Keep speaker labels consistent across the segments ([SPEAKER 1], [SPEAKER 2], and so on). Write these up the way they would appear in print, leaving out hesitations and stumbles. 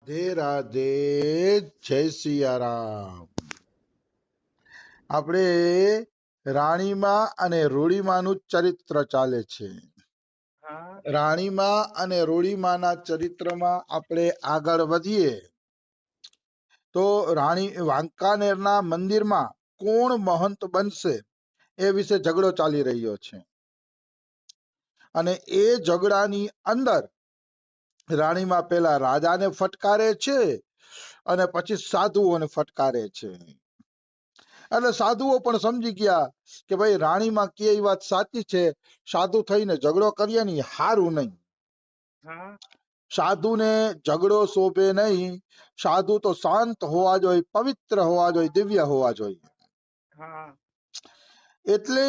[SPEAKER 1] રાધે રાધે, જય સિયારામ. આપણે રાણીમાં અને રૂડીમાંનું ચરિત્ર ચાલે છે. રાણીમાં અને રૂડીમાંના ચરિત્રમાં આપણે આગળ વધીએ તો રાણી વાંકાનેરના મંદિરમાં કોણ મહંત બનશે એ વિશે ઝઘડો ચાલી રહ્યો છે. અને એ ઝઘડાની અંદર રાણીમાં પેલા રાજાને ફટકારે છે અને પછી સાધુઓને ફટકારે છે. એટલે સાધુઓ પણ સમજી ગયા કે ભાઈ રાણીમાં કે એ વાત સાચી છે, સાધુ થઈને ઝઘડો કરીએ ને હારું નહીં. સાધુને ઝઘડો શોભે નહીં. સાધુ તો શાંત હોવા જોઈએ, પવિત્ર હોવા જોઈએ, દિવ્ય હોવા જોઈએ. એટલે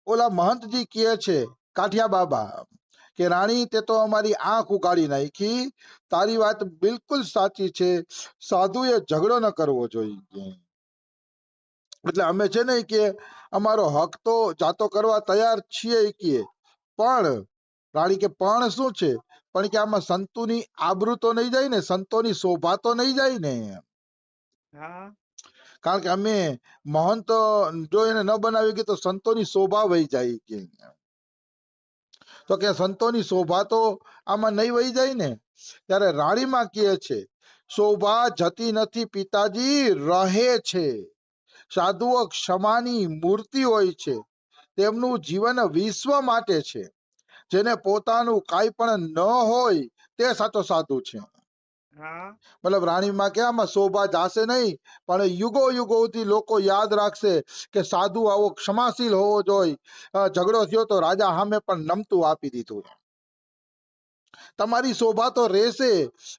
[SPEAKER 1] ઓલા મહંતજી કહે છે કાઠિયા બાબા કે રાણી તે તો અમારી આંખ ઉગાડી નાખી, તારી વાત બિલકુલ સાચી છે, સાધુએ ઝઘડો ન કરવો જોઈએ. એટલે અમે છે ને કે અમારો હક તો જાતો કરવા તૈયાર છીએ કે, પણ રાણી કે પણ શું છે, પણ કે આમાં સંતોની આબરૂ તો નહીં જાય ને, સંતોની શોભા તો નહીં જાય ને. કારણ કે અમે મહંત જો એને ન બનાવી કે તો સંતોની શોભા વહી જાય કે, તો કે સંતોની શોભા તો આમાં નહીં વહી જાય ને. ત્યારે રાણીમાં કહે છે શોભા જતી નથી પિતાજી, રહે છે. સાધુઓ ક્ષમાની મૂર્તિ હોય છે, તેમનું જીવન વિશ્વ માટે છે. જેને પોતાનું કાંઈ પણ ન હોય તે સાચો સાધુ છે. મતલબ રાણીમાં કે આમાં શોભા જાશે નહીં, પણ યુગો યુગો સુધી લોકો યાદ રાખશે કે સાધુ આવો ક્ષમાશીલ હોવો જોઈએ. ઝઘડો થયો તો રાજા સામે પણ નમતું આપી દીધું. તમારી શોભા તો રહેશે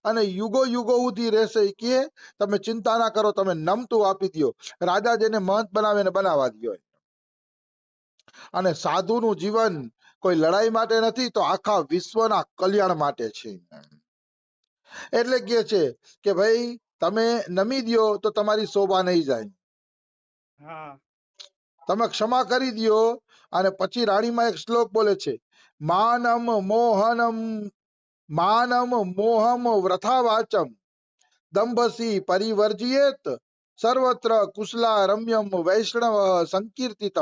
[SPEAKER 1] અને યુગો યુગો સુધી રહેશે કે તમે ચિંતા ના કરો, તમે નમતું આપી દો. રાજા જેને મહંત બનાવે ને બનાવવા દો. અને સાધુનું જીવન કોઈ લડાઈ માટે નથી, તો આખા વિશ્વના કલ્યાણ માટે છે. એટલે કે છે કે ભાઈ તમે નમી દો તો તમારી શોભા નહીં જાય, તમે ક્ષમા કરી દો. અને પછી રાણીમાં એક શ્લોક બોલે છે માનમ મોહમ વ્રથા વાચમ દંભસી પરિવર્જિયેત સર્વત્ર કુશલા રમ્યમ વૈષ્ણવ સંકીર્તિત.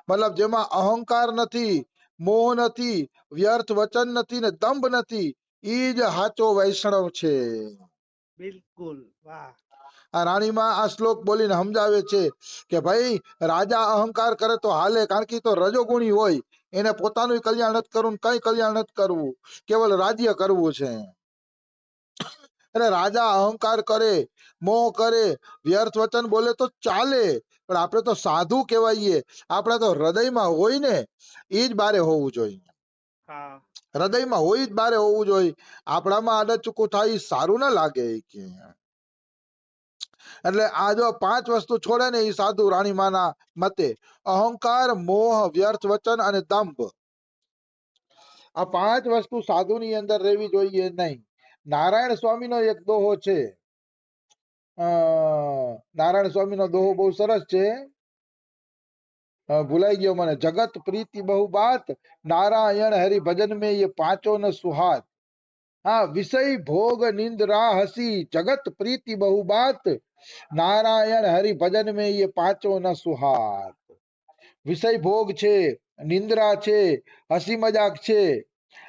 [SPEAKER 1] મતલબ જેમાં અહંકાર નથી, મોહ નથી, વ્યર્થ વચન નથી ને દંભ નથી, ઈ જ હાચો વૈષ્ણવ છે.
[SPEAKER 2] બિલકુલ. વાહ.
[SPEAKER 1] આ રાણીમાં આ શ્લોક બોલીને સમજાવે છે કે ભાઈ રાજા અહંકાર કરે તો હાલે, કારણ કે તો રજોગુણી હોય, એને પોતાનું કલ્યાણ નથી કરવું, કઈ કલ્યાણ નથી કરવું, કેવલ રાજ્ય કરવું છે. એટલે રાજા અહંકાર કરે, મોહ કરે, વ્યર્થ વચન બોલે તો ચાલે, પણ આપણે તો સાધુ કહેવાઈએ, આપણે તો હૃદયમાં હોય ને એ જ બારે હોવું જોઈએ. હૃદયમાં હોય જ બારે હોવું જોઈએ. આપણામાં આદત ચૂકું થાય સારું ના લાગે કે. એટલે આ જો 5 વસ્તુ છોડે ને એ સાધુ રાણીમાના મતે. અહંકાર, મોહ, વ્યર્થ વચન અને દંભ, આ 5 વસ્તુ સાધુની અંદર રહેવી જોઈએ નહીં. નારાયણ સ્વામીનો એક દોહો છે, નારાયણ સ્વામીનો દોહો બહુ સરસ છે, ભૂલાઈ ગયો મને. જગત પ્રીતિ બહુ બાત, નારાયણ હરિ ભજન में ये पांचों न सुहात. हाँ, विषय भोग निंद्रा हसी, जगत प्रीति बहु बात, नारायण हरि भजन में ये पांचों न सुहात. વિષય ભોગ છે, નિંદ્રા છે, હસી મજાક છે,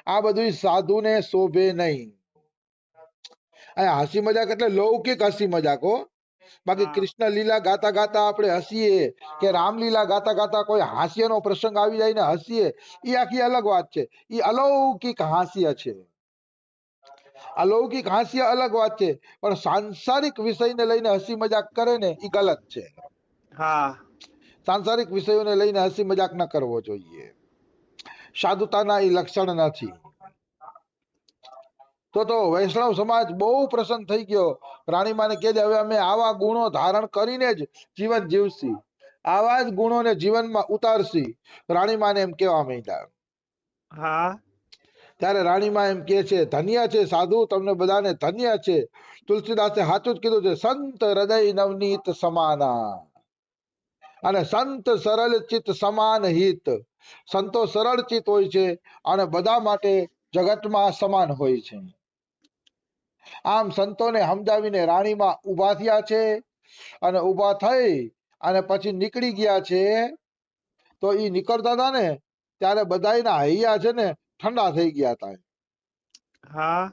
[SPEAKER 1] આ બધું સાધુને શોભે નહીં. હસી મજાક એટલે લૌકિક હસી મજાક હો. બાકી કૃષ્ણ લીલા ગાતા ગાતા આપણે હસીએ કે રામલીલા ગાતા ગાતા કોઈ હાસ્યનો પ્રસંગ આવી જાય ને હસીએ, એ આખી અલગ વાત છે. એ અલૌકિક હાસ્ય છે. અલૌકિક હાસ્ય અલગ વાત છે, પણ સાંસારિક વિષયને લઈને હસી મજાક કરે ને એ ગલત છે. સાંસારિક વિષયોને લઈને હસી મજાક ન કરવો જોઈએ. સાધુતાના એ લક્ષણ નથી. તો વૈષ્ણવ સમાજ બહુ પ્રસન્ન થઈ ગયો. રાણીમાને કહે હવે અમે આવા ગુણો ધારણ કરીને જ જીવન જીવશી, આવા જ ગુણોને જીવનમાં ઉતારશી. રાણીમાને એમ કેવા માંડ્યા. ત્યારે રાણીમાં એમ કે છે ધન્ય છે સાધુ, તમને બધાને ધન્ય છે. તુલસીદાસે સાચું જ કીધું છે, સંત હૃદય નવનીત સમાના, અને સંત સરળ ચિત્ત સમાન હિત. સંતો સરળ ચિત્ત હોય છે અને બધા માટે જગતમાં સમાન હોય છે. આમ સંતોને સમજાવીને રાણીમાં ઊભા થયા છે અને ઊભા થઈ અને પછી નીકળી ગયા છે. તો ઈ નીકળતા હતા ને ત્યારે બધાયના હૈયા છે ને ઠંડા થઈ ગયા હતા.
[SPEAKER 2] હા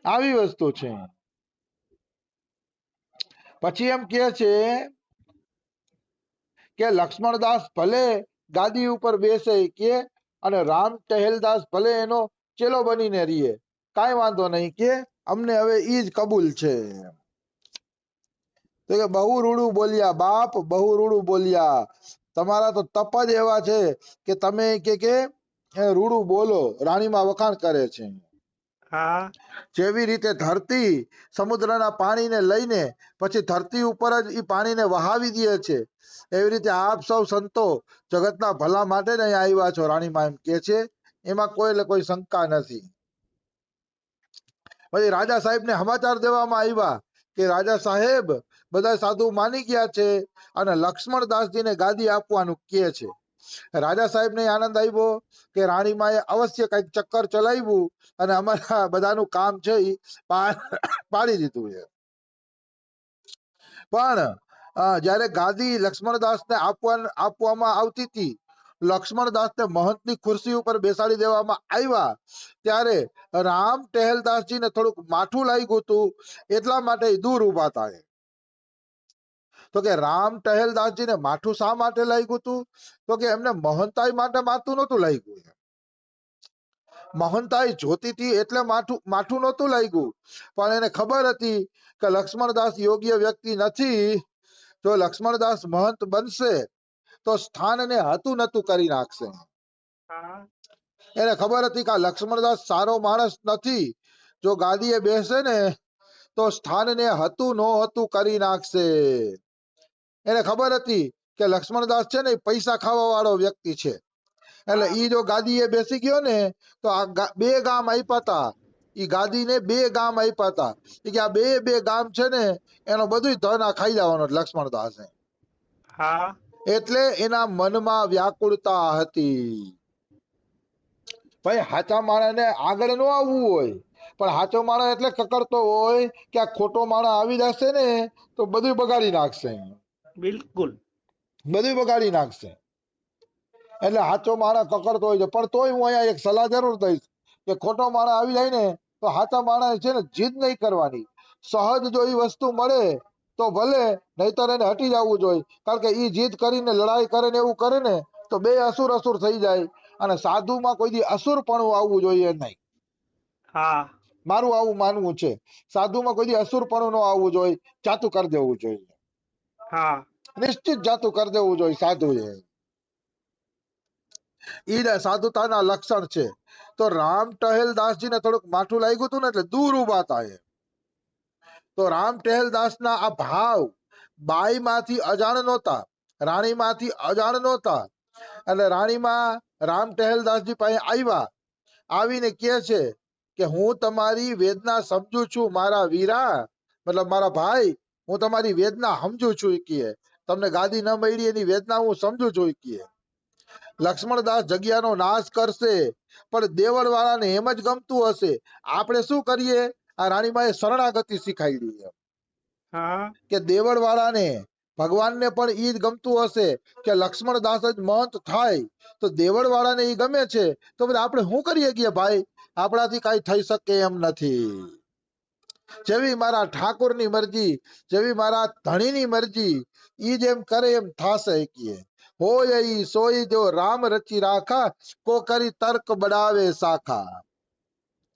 [SPEAKER 1] આવી વસ્તુ છે. પછી એમ કહે છે કે લક્ષ્મણદાસ ભલે ગાદી ઉપર બેસે કે અને રામ ટહેલદાસ ભલે એનો ચેલો બનીને રહીએ, કાંઈ વાંધો નહીં કે અમને હવે ઈ જ કબૂલ છે. તો કે બહુ રૂડું બોલ્યા બાપ, બહુ રૂડું બોલ્યા. તમારા તો તપ જ એવા છે કે તમે કે રૂડું બોલો. રાણીમાં વખાણ કરે છે.
[SPEAKER 2] હા
[SPEAKER 1] જેવી રીતે ધરતી સમુદ્રના પાણીને લઈને પછી ધરતી ઉપર જ ઈ પાણીને વહાવી દે છે, એવી રીતે આપ સૌ સંતો જગતના ભલા માટે જ અહીંયા આવ્યા છો. રાણીમાં એમ કે છે, એમાં કોઈ શંકા નથી. પછી રાજા સાહેબને સમાચાર દેવામાં આવ્યા કે રાજા સાહેબ બધા સાધુ માની ગયા છે અને લક્ષ્મણદાસજીને ગાદી આપવાનું કહે છે. રાજા સાહેબને આનંદ આવ્યો કે રાણીમાએ અવશ્ય કઈક ચક્કર ચલાવ્યું અને અમારા બધાનું કામ છે ઈ પાડી દીધું છે. પણ જ્યારે ગાદી લક્ષ્મણદાસને આપવામાં આવતી હતી, લક્ષ્મણદાસને મહંતની ખુરશી ઉપર બેસાડી દેવામાં આવ્યા, ત્યારે રામ ટહેલદાસજીને થોડુંક માઠું લાગ્યું હતું, એટલા માટે દૂર ઉભા હતા. તો કે રામ ટહેલદાસજીને માઠું શા માટે લાગ્યું હતું? તો કે એમને મહંતાઈ માટે માથું નહોતું લાગ્યું. મહંતાઈ જોતી હતી એટલે માઠું નહોતું લાગ્યું, પણ એને ખબર હતી કે લક્ષ્મણદાસ યોગ્ય વ્યક્તિ નથી. જો લક્ષ્મણદાસ મહંત બનશે તો સ્થાનને હતું નતું કરી નાખશે.
[SPEAKER 2] હા
[SPEAKER 1] એને ખબર હતી કે લક્ષ્મણદાસ સારો માણસ નથી, જો ગાદીએ બેસે ને તો સ્થાનને હતું નો હતું કરી નાખશે. એને ખબર હતી કે લક્ષ્મણદાસ છે ને પૈસા ખાવા વાળો વ્યક્તિ છે, એટલે ઈ જો ગાદીએ બેસી ગયો ને તો આ બે ગામ આપ્યા હતા, ઈ ગાદીને બે ગામ આપ્યા હતા. ઈ કે આ બે ગામ છે ને એનો બધું ધન આ ખાઈ જવાનો લક્ષ્મણદાસે.
[SPEAKER 2] હા
[SPEAKER 1] એટલે એના મનમાં વ્યાકુળતા હતી. ભાઈ હાચા માણસને આગળ ન આવવું હોય, પણ હાચો માણસ એટલે કકડતો હોય કે આ ખોટો માણસ આવી જશે ને તો બધું બગાડી નાખશે,
[SPEAKER 2] બિલકુલ
[SPEAKER 1] બધું બગાડી નાખશે. એટલે હાચો માણસ કકડતો હોય છે, પણ તોય હું અહીંયા એક સલાહ જરૂર દઈશ કે ખોટો માણસ આવી જાય ને તો હાચા માણસ છે ને જીદ નહીં કરવાની. સહજ જો એ વસ્તુ મળે તો ભલે, નહીતર એને હટી જવું જોઈએ. કારણ કે ઈ જીદ કરીને લડાઈ કરે ને એવું કરે ને તો બે અસુર થઈ જાય. અને સાધુમાં કોઈ દી અસુરપણું આવવું જોઈએ નહીં.
[SPEAKER 2] હા
[SPEAKER 1] મારું આવું માનવું છે. સાધુમાં કોઈ દી અસુરપણું ન આવવું જોઈએ, જાતું કરી દેવું જોઈએ.
[SPEAKER 2] હા
[SPEAKER 1] નિશ્ચિત જાતું કરી દેવું જોઈએ સાધુ એ. ઈ સાધુતાના લક્ષણ છે. તો રામ ટહેલદાસજીને થોડુંક માઠું લાગ્યું હતું ને એટલે દૂર ઉભા હતા એ. તો રામ ટહેલદાસના આ ભાવ બાઈમાંથી અજાણ નહોતા, રાણીમાંથી અજાણ નહોતા. એટલે રાણીમાં રામ ટહેલદાસજી પાસે આવ્યા, આવીને કહે છે કે હું તમારી વેદના સમજુ છું મારા વીરા, મતલબ મારા ભાઈ, હું તમારી વેદના સમજુ છું. કહે તમને ગાદી ન મળી એની વેદના હું સમજુ છું. કહે લક્ષ્મણદાસ જગ્યાનો નાશ કરશે, પણ દેવળ વાળાને એમ જ ગમતું હશે. આપણે શું કરીએ, આ રાણીમાએ શરણાગતિ શીખાડી
[SPEAKER 2] હા
[SPEAKER 1] કે દેવળ વાળાને ભગવાનને પણ ઈ જ ગમતું હશે કે લક્ષ્મણદાસ જ મહંત થાય, તો દેવળ વાળાને ઈ ગમે છે, તો બધા આપણે શું કરીએ કે ભાઈ આપણાથી કઈ થઈ શકે એમ નથી. જેવી મારા ઠાકોરની મરજી, જેવી મારા ધણીની મરજી, ઈ જેમ કરે એમ થાશે. કીએ હોય ઈ સોઈ જો રામ રચી રાખા, કો કરી તર્ક બડાવે શાખા.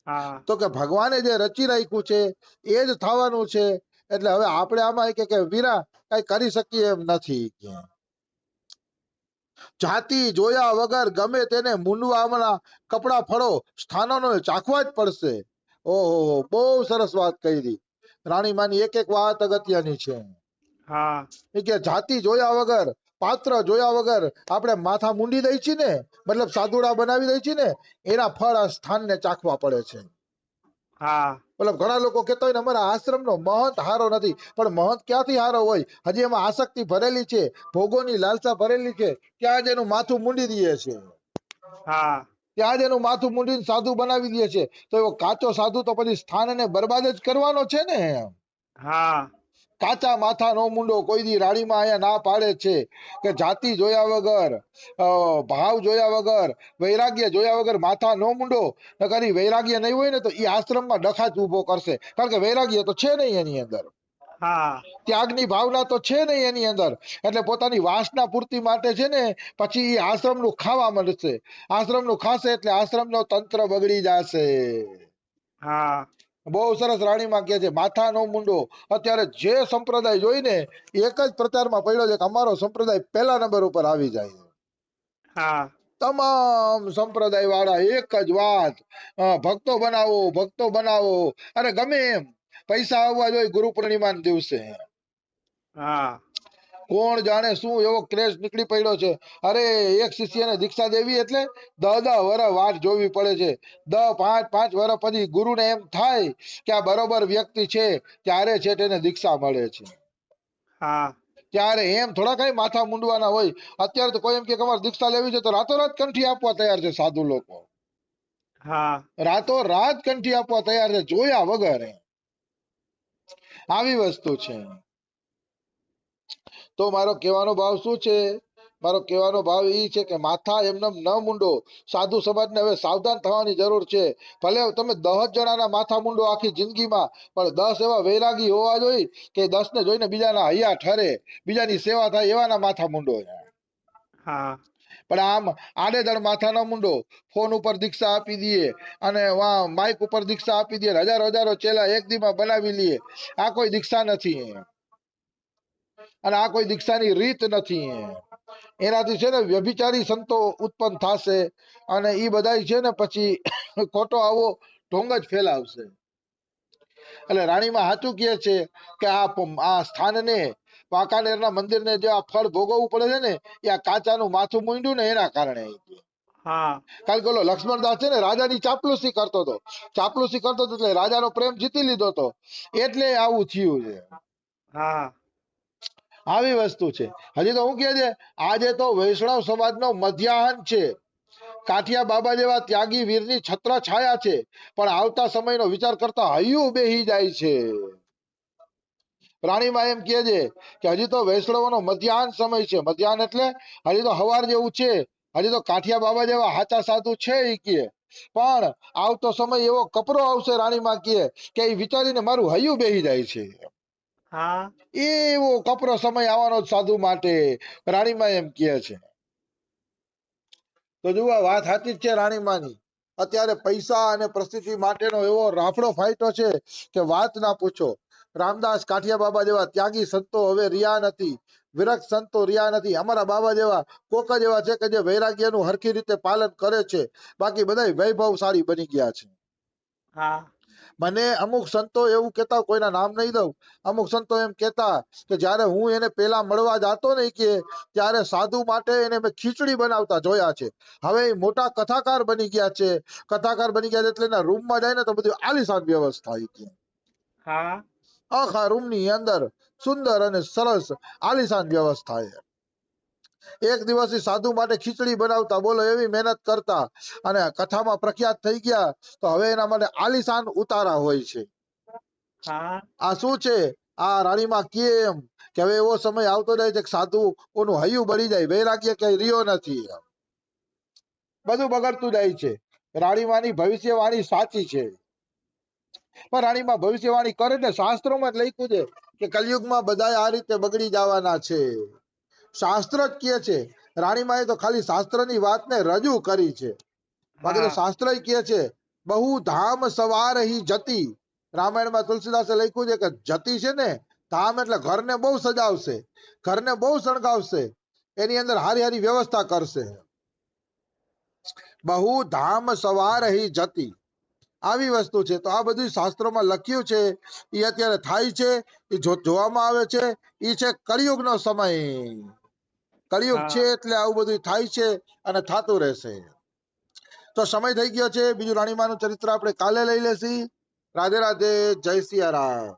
[SPEAKER 2] હા
[SPEAKER 1] તો કે ભગવાને જે રચી રાખ્યું છે એ જ થવાનું છે. એટલે હવે આપણે આમાં કે વીરા કઈ કરી શકીએ એમ નથી. જાતિ જોયા વગર ગમે તેને મૂંડવાના કપડા ફળો, સ્થાનોને ચાખવા જ પડશે. ઓહો, બહુ સરસ વાત કરી. રાણીમાની એક એક વાત અગત્યની છે.
[SPEAKER 2] હા
[SPEAKER 1] કે જાતિ જોયા વગર, પાત્ર જોયા વગર આપણે માથા મૂંડી દઈ છીએ ને, મતલબ સાદુડા બનાવી દઈ છીએ ને, એના ફળ આ સ્થાનને ચાખવા પડે છે.
[SPEAKER 2] હા
[SPEAKER 1] મતલબ ઘણા લોકો કહેતા હોય ને અમારા આશ્રમનો મહંત હારો નથી, પણ મહંત ક્યાંથી હારો હોય? હજી એમાં આસક્તિ ભરેલી છે, ભોગોની લાલસા ભરેલી છે, ત્યાં જ એનું માથું મૂંડી દે છે.
[SPEAKER 2] હા
[SPEAKER 1] ત્યાં જ એનું માથું મૂંડીને સાધુ બનાવી દે છે. તો એવો કાચો સાધુ તો પછી સ્થાનને બરબાદ જ કરવાનો છે ને.
[SPEAKER 2] હા
[SPEAKER 1] કાચા માથા નો મુંડો. કોઈ દી રાણીમાં અહીંયા ના પાડે છે કે જાતિ જોયા વગર, ભાવ જોયા વગર, વૈરાગ્ય જોયા વગર માથા નો મુંડો. નકર ઈ વૈરાગ્ય નહીં હોય ને તો ઈ આશ્રમમાં ડખા જ ઊભો કરશે. કારણ કે વૈરાગ્ય તો છે નહીં એની અંદર,
[SPEAKER 2] હા
[SPEAKER 1] ત્યાગની ભાવના તો છે નહીં એની અંદર. એટલે પોતાની વાસના પૂર્તિ માટે છે ને પછી ઈ આશ્રમનું ખાવા મળશે. આશ્રમનું ખાશે એટલે આશ્રમનો તંત્ર બગડી જશે.
[SPEAKER 2] હા
[SPEAKER 1] બહુ સરસ રાણીમાં કહે છે માથાનો મુંડો. અત્યારે જે સંપ્રદાય જોઈને એક જ પ્રચારમાં પડ્યો છે કે અમારો સંપ્રદાય પહેલા નંબર ઉપર આવી જાય.
[SPEAKER 2] હા
[SPEAKER 1] તમામ સંપ્રદાય વાળા એક જ વાત, ભક્તો બનાવો, ભક્તો બનાવો. અરે ગમે એમ પૈસા આવવા જોઈએ ગુરુ પૂર્ણિમાના દિવસે.
[SPEAKER 2] હા
[SPEAKER 1] કોણ જાણે શું એવો ક્રેઝ નીકળી પડ્યો છે. અરે એક શિષ્યને દીક્ષા દેવી એટલે 10 વર્ષ વાટ જોવી પડે છે. 5 વર્ષ પછી ગુરુને એમ થાય કે આ બરોબર વ્યક્તિ છે, ત્યારે છે તેને દીક્ષા મળે છે.
[SPEAKER 2] હા
[SPEAKER 1] ત્યારે એમ થોડા કઈ માથા મુંડવાના હોય. અત્યારે તો કોઈ એમ કે અમારે દીક્ષા લેવી છે તો રાતોરાત કંઠી આપવા તૈયાર છે સાધુ લોકો.
[SPEAKER 2] હા
[SPEAKER 1] રાતોરાત કંઠી આપવા તૈયાર છે જોયા વગર. આવી વસ્તુ છે. તો મારો કહેવાનો ભાવ શું છે? મારો કહેવાનો ભાવ એ છે કે માથા એમને ન મુંડો. સાધુ સમાજને હવે સાવધાન થવાની જરૂર છે. ભલે તમે 10 જણાના માથા મુંડો આખી જિંદગીમાં, પણ 10 એવા વૈરાગી હોવા જોઈએ કે 10 ને જોઈને બીજાના હૈયા ઠરે, બીજાની સેવા થાય એવાના માથા મુંડો.
[SPEAKER 2] હા
[SPEAKER 1] પણ આમ આડેધડ માથાનો મુંડો, ફોન ઉપર દીક્ષા આપી દઈએ અને માઇક ઉપર દીક્ષા આપી દઈએ, હજારો હજારો ચેલા એક દીમાં બનાવી લઈએ. આ કોઈ દીક્ષા નથી અને આ કોઈ દીક્ષાની રીત નથી. એનાથી છે ને વ્યભિચારી સંતો ઉત્પન્ન થશે અને ઈ બધાય છે ને પછી ખોટો આવો ઢોંગ જ ફેલાવશે. એટલે રાણીમાં સાચું કહે છે કે આ સ્થાનને, વાંકાનેરના મંદિરને જે આ ફળ ભોગવવું પડે છે ને એ આ કાચાનું માથું મૂંડ્યું ને એના કારણે.
[SPEAKER 2] હા
[SPEAKER 1] કારણ કે ઓલો લક્ષ્મણદાસ છે ને રાજાની ચાપલુસી કરતો હતો. ચાપલુસી કરતો હતો એટલે રાજાનો પ્રેમ જીતી લીધો હતો, એટલે આવું થયું છે.
[SPEAKER 2] હા
[SPEAKER 1] આવી વસ્તુ છે. હજી તો હું કહે છે આજે તો વૈષ્ણવ સમાજનો મધ્યાહન છે. કાઠિયા બાબા જેવા ત્યાગી વીરની છત્ર છાયા છે, પણ આવતા સમયનો વિચાર કરતા હૈયું બેહી જાય છે. રાણીમાં એમ કહે છે કે હજી તો વૈષ્ણવોનો મધ્યાહન સમય છે. મધ્યાહન એટલે હજી તો હવાર જેવું છે. હજી તો કાઠિયા બાબા જેવા હાચા સાધુ છે ઈ કે, પણ આવતો સમય એવો કપરો આવશે રાણીમાં કે એ વિચારીને મારું હૈયું બેહી જાય છે.
[SPEAKER 2] હા
[SPEAKER 1] એવો કપરો સમય આવવાનો સાધુ માટે, રાણીમાં એમ કહે છે. તો જુઓ વાત સાચી જ છે રાણીમાની. અત્યારે પૈસા અને પ્રસિદ્ધિ માટેનો એવો રાફડો ફાટ્યો છે કે વાત ના પૂછો. રામદાસ કાઠિયા બાબા જેવા ત્યાગી સંતો હવે રહ્યા નથી, વિરક્ત સંતો રહ્યા નથી. અમારા બાબા જેવા કોક જ એવા છે કે જે વૈરાગ્યનું હરખી રીતે પાલન કરે છે, બાકી બધા વૈભવશાળી બની ગયા છે.
[SPEAKER 2] હા
[SPEAKER 1] મને અમુક સંતો એવું કહેતા, કોઈના નામ નહીં દઉં, અમુક સંતો એમ કહેતા કે જ્યારે હું એને પેલા મળવા જાતો ને કે ત્યારે સાધુ માટે એને મેં ખીચડી બનાવતા જોયા છે. હવે એ મોટા કથાકાર બની ગયા છે. કથાકાર બની ગયા છે એટલે એના રૂમમાં જાય ને તો બધી આલીશાન વ્યવસ્થા છે.
[SPEAKER 2] હા
[SPEAKER 1] આખા રૂમની અંદર સુંદર અને સરસ આલીશાન વ્યવસ્થા છે. એક દિવસ સાધુ માટે ખીચડી બનાવતા, બોલો એવી મહેનત કરતા, અને કથામાં પ્રખ્યાત થઈ ગયા તો હવે એના માટે આલીશાન ઉતારા હોય છે.
[SPEAKER 2] હા
[SPEAKER 1] આ શું છે? આ રાણીમાં કેમ કે હવે એવો સમય આવતો જાય છે કે સાધુ ઓનું હૈયું બળી જાય, વૈરાગ્ય ક્યાંય રહ્યો નથી, બધું બગડતું જાય છે. રાણીમાની ભવિષ્યવાણી સાચી છે, પણ રાણીમાં ભવિષ્યવાણી કરે ને શાસ્ત્રોમાં જ લખ્યું છે કે કલયુગમાં બધા આ રીતે બગડી જવાના છે. શાસ્ત્ર જ કહે છે. રાણીમાએ તો ખાલી શાસ્ત્રની વાતને રજૂ કરી છે, બાકી તો
[SPEAKER 2] હા
[SPEAKER 1] શાસ્ત્ર કહે છે બહુ ધામ સવાર હી જતી. રામાયણમાં તુલસીદાસે લખ્યું છે કે જતી છે ને, ધામ એટલે ઘરને બહુ સજાવશે, ઘરને બહુ શણગાવશે, એની અંદર હારી હારી વ્યવસ્થા કરશે. બહુ ધામ સવાર હી જતી, આવી વસ્તુ છે. તો આ બધું શાસ્ત્રોમાં લખ્યું છે, એ અત્યારે થાય છે, એ જોવામાં આવે છે. એ છે કળિયુગનો સમય. કળિયુગ
[SPEAKER 2] હા
[SPEAKER 1] છે એટલે આવું બધું થાય છે અને થતું રહેશે. તો સમય થઈ ગયો છે. બીજું રાણીમાનું ચરિત્ર આપણે કાલે લઈ લેશી. રાધે રાધે, જય સિયા રામ.